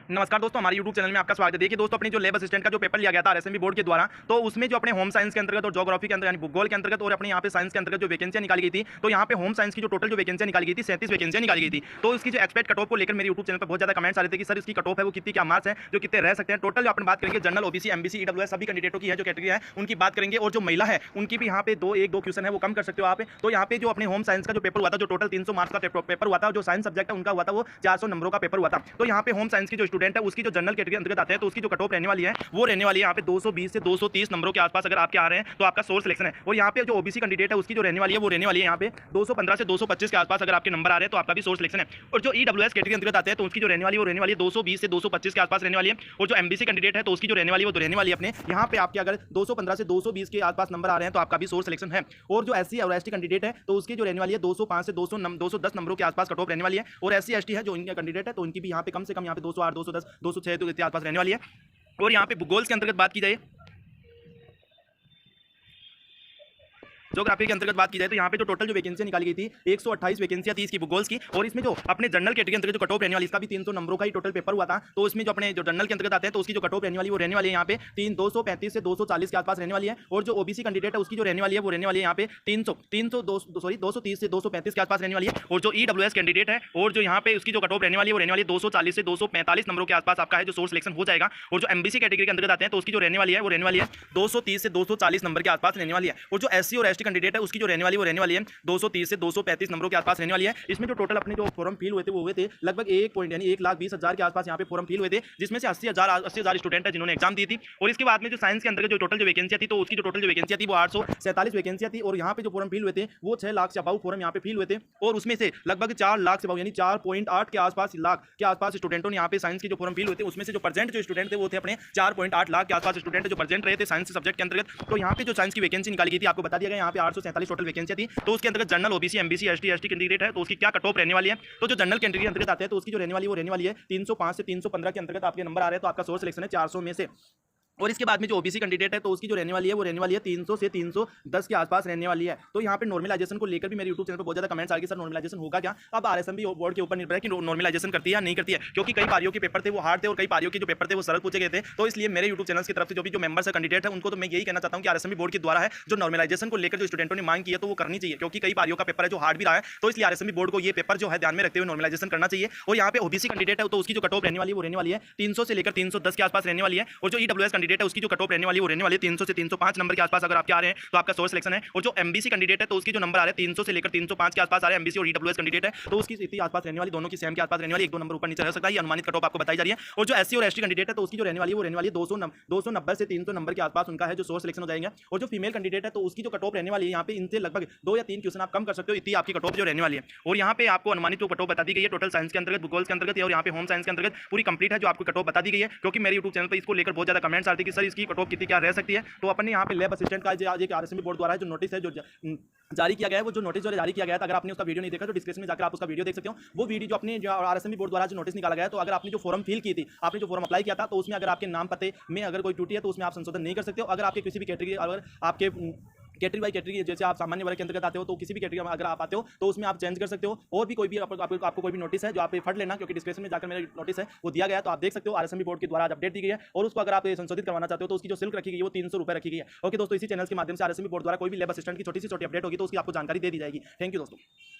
नमस्कार दोस्तों, हमारे YouTube चैनल में आपका स्वागत है। देखिए दोस्तों, अपनी जो लैब असिस्टेंट का जो पेपर लिया गया था आरएसएमबी बोर्ड के द्वारा, तो उसमें जो अपने होम साइंस के अंतर्गत और ज्योग्राफी के अंदर यानी भूगोल के अंतर्गत और अपने यहाँ पे साइंस के अंतर्गत जो वैकेंसियां निकाली गई थी, तो यहाँ पे होम साइंस की जो टोटल जो वैकेंसियां निकाली गई थी 37 वैकेंसियां निकाली गई थी। तो इसकी जो एक्सपेक्ट कट ऑफ को लेकर मेरे YouTube चैनल पर बहुत ज्यादा कमेंट्स आ रहे थे कि सर इसकी कट ऑफ है वो कितनी क्या मार्क्स है, जो कितने रह सकते हैं। टोटल जो अपन बात करेंगे जनरल, ओबीसी, एमबीसी, ईडब्ल्यूएस सभी कैंडिडेटों की है जो कैटेगरी है उनकी बात करेंगे, और जो महिला है उनकी भी यहाँ पे दो क्वेश्चन है वो कम कर सकते हो आप। तो यहाँ पे जो अपने होम साइंस का जो पेपर हुआ था, जो टोटल 300 मार्क्स का पेपर हुआ था, जो साइंस सब्जेक्ट है उनका हुआ था वो 400 नंबरों का पेपर हुआ था। तो यहाँ पे होम साइंस की जो स्टूडेंट है उसकी जो जनरल कैटेगरी अंतर्गत आते हैं तो उसकी जो कट ऑफ रहने वाली है वो रहने वाली है यहाँ पे 220 से 230 नंबरों के आसपास अगर आपके आ रहे हैं तो आपका सोर्स सिलेक्शन है। और यहाँ पे जो ओबीसी कैंडिडेट है उसकी जो रहने वाली है वो रहने वाली है यहाँ पे 215 से 225 के आसपास अगर आपके नंबर आ रहे हैं तो आपका भी सोर्स सिलेक्शन है। और जो ईडब्ल्यूएस कैटेगरी अंतर्गत आते हैं तो उसकी जो रहने वाली है वो रहने वाली है 220 से 225 के आसपास रहने वाली है। और जो एमबीसी कैंडिडेट है तो उसकी जो रहने वाली है वो तो रहने वाली है अपने यहाँ पे आपके अगर 215 से 220 के आसपास नंबर आ रहे हैं तो आपका भी सोर्स सिलेक्शन है। और जो एससी और एसटी कैंडिडेट है तो उसकी जो रहने वाली है 205 से 210 नंबरों के आसपास कट ऑफ रहने वाली है। और एससी एसटी है जो इनका कैंडिडेट है तो उनकी भी यहाँ पे कम से कम यहाँ पे 208, 210, 206 के आसपास रहने वाली है। और यहाँ पे भूगोल के अंतर्गत बात की जाए, ज्योग्राफी के अंतर्गत बात की जाए तो यहाँ पे जो टोटल जो वैकेंसी निकाली गई थी 128 वैकेंसियां थी इसकी भूगोल्स की। और इसमें जो अपने जनरल कैटेगरी अंतर्गत जो कट ऑफ रहने वाली इसका भी 300 नंबरों का ही टोटल पेपर हुआ था। तो इसमें जो अपने जो जनरल के अंतर्गत आते हैं तो उसकी जो कट ऑफ रहने वाली वो रहने वाली है यहाँ पे 235 से 240 के आसपास रहने वाली है। और जो ओबीसी कैंडिडेट है उसकी जो रहने वाली है वो रहने वाली है यहाँ पे 230 से 235 के आसपास रहने वाली है। और जो ईडब्ल्यूएस कैंडिडेट है और जो यहाँ पे उसकी जो कट ऑफ रहने वाली है वो रहने वाली है 240 से 245 नंबरों के आसपास आपका है जो सोर्स सिलेक्शन हो जाएगा। और जो एमबीसी कैटेगरी के अंतर्गत आते हैं तो उसकी जो रहने वाली है वो रहने वाली है 230 से 240 नंबर के आसपास रहने वाली है। और जो एससी और एसटी कैंडिडेट है उसकी जो रहने वाली वो रहने वाली है 230 से 235 नंबरों के आसपास रहने वाली है। इसमें जो टोटल अपने जो फॉर्म फिल हुए थे वो हुए थे लगभग 1,20,000 के आसपास यहाँ पे फॉर्म फिल हुए थे, जिसमें से 80,000 स्टूडेंट है जिन्होंने एग्जाम दी थी। और इसके बाद में जो साइंस के अंदर जो टोटल जो वैकेंसियां थी तो उसकी जो टोटल जो वैकेंसियां थी वो 847 वैकेंसियां थी। और यहाँ पे जो फॉर्म फिल हुए थे वो 6 लाख से अबाउ फॉर्म यहाँ पे फिल हुए थे। और उसमें से लगभग 4 लाख से अबाउ यानी 4.8 के आसपास लाख के आसपास स्टूडेंटों ने यहाँ पे साइंस के जो फॉर्म फिल हुए थे उसमें से जो परसेंट जो स्टूडेंट थे वो थे अपने 4.8 लाख के आसपास स्टूडेंट जो परसेंट रहे थे साइंस सब्जेक्ट के अंतर्गत। तो यहाँ पे जो साइंस की वैकेंसी निकाली गई थी आपको बता दिया गया यहाँ पे 847 टोटल वैकेंसियां थी। तो उसके अंतर्गत general, OBC, MBC, ST candidate है तो उसकी क्या कट ऑफ रहने वाली है। तो जो जनरल कैटेगरी अंतर्गत आते हैं तो उसकी जो रहने वाली है वो रहने वाली है 305 से 315 के अंतर्गत आपके नंबर आ रहे हैं तो आपका सोर्स सिलेक्शन है 400 में से। और इसके बाद में जो ओबीसी कैंडिडेट है तो उसकी जो रहने वाली है वो रहने वाली है 300 से 310 के आसपास रहने वाली है। तो यहाँ पे नॉर्मलाइजेशन को लेकर भी मेरे YouTube चैनल पर बहुत ज्यादा कमेंट्स आ गए सर नॉर्मलाइजेशन होगा क्या। अब आरएसएमबी बोर्ड के ऊपर निर्भर है कि नॉर्मलाइजेशन करती है या नहीं करती है, क्योंकि कई पारियों के पेपर थे वो हार्ड थे और कई पारियों के जो पेपर थे वो सरल पूछे गए थे। तो इसलिए मेरे YouTube चैनल की तरफ से जो भी जो मेंबर्स है कैंडिडेट है उनको तो मैं यही कहना चाहता हूँ कि आरएसएमबी बोर्ड के द्वारा है जो नॉर्मलाइजेशन को लेकर जो स्टूडेंटों ने मांग की है तो वो करनी चाहिए, क्योंकि कई पारियों का पेपर है जो हार्ड भी रहा है। तो इसलिए आरएसएमबी बोर्ड को ये पेपर जो है ध्यान में रखते हुए नॉर्मलाइजेशन करना चाहिए। और यहाँ पे ओबीसी कैंडिडेट है तो उसकी जो कट ऑफ रहने वाली है वो रहने वाली है 300 से लेकर 310 के आसपास रहने वाली है। और जो ईडब्ल्यूएस कैंडिडेट है उसकी जो कट ऑफ रहने वाली है वो रहने वाली है 300 से 305 नंबर के आसपास अगर आपके आ रहे हैं तो आपका सोर्स सिलेक्शन है। और जो एमबीसी कैंडिडेट है तो उसकी जो नंबर आ रहे हैं 300 से लेकर 305 के आसपास आ रहे हैं एमबीसी और ईडब्ल्यूएस कैंडिडेट है तो उसकी इतनी आसपास रहने वाली, दोनों की सेम के आसपास रहने वाली, 1-2 नंबर ऊपर नीचे रह सकता है, ये अनुमानित कट ऑफ आपको बताई जा रही है। और जो एससी और एसटी कैंडिडेट है तो उसकी जो रहने वाली है वो रहने वाली है 290 से 300 नंबर के आसपास उनका है जो सोर्स सिलेक्शन हो जाएंगे। और जो फीमेल कैंडिडेट है तो उसकी जो कट ऑफ रहने वाली है यहाँ पे इनसे लगभग 2 या 3 क्वेश्चन आप कम कर सकते हो, इतनी आपकी कट ऑफ जो रहने वाली है। और यहाँ पे आपको अनुमानित जो कट ऑफ बता दी गई है टोटल साइंस के अंतर्गत, भूगोल के अंतर्गत और यहाँ पे होम साइंस के अंतर्गत पूरी कंप्लीट है जो आपको कट ऑफ बता दी गई है। क्योंकि मेरे YouTube चैनल पर इसको लेकर बहुत ज्यादा कमेंट्स आते हैं कि सर इसकी कट ऑफ कितनी क्या रह सकती है। तो अपन ने यहाँ पे लैब असिस्टेंट का आज एक आरएसएमबी बोर्ड द्वारा जो नोटिस है जो जारी किया गया है, वो जो नोटिस जारी किया गया था, अगर आपने उसका वीडियो नहीं देखा तो डिस्क्रिप्शन में जाकर आप उसका वीडियो देख सकते हो। वो वीडियो जो अपने जो आरएसएमबी बोर्ड द्वारा जो नोटिस निकाला गया है, तो अगर आपने जो फॉर्म फिल की थी, आपने जो फॉर्म अप्लाई किया था तो उसमें अगर आपके नाम पते में अगर कोई त्रुटि है तो उसमें आप संशोधन नहीं कर सकते हो। अगर आपके किसी भी कैटेगरी, अगर आपके कैटेगरी बाई कैटेगरी जैसे आप सामान्य वर्ग के अंतर्गत आते हो तो किसी भी कैटेगरी में अगर आप आते हो तो उसमें आप चेंज कर सकते हो। और भी कोई भी आपको कोई भी नोटिस है जो आप फट लेना, क्योंकि डिस्क्रिप्शन में जाकर मेरा नोटिस है वो दिया गया है तो आप देख सकते हो। आरएसएमबी बोर्ड के द्वारा आज अपडेट दी गई है और उसको अगर आप संशोधित करवाना चाहते हो तो उसकी जो शुल्क रखी गई है वो 300 रुपये रखी गई है। ओके दोस्तों, इसी चैनल के माध्यम से आरएसएमबी बोर्ड द्वारा कोई भी लैब असिस्टेंट की छोटी सी छोटी अपडेट होगी तो उसकी आपको जानकारी दे दी जाएगी। थैंक यू दोस्तों।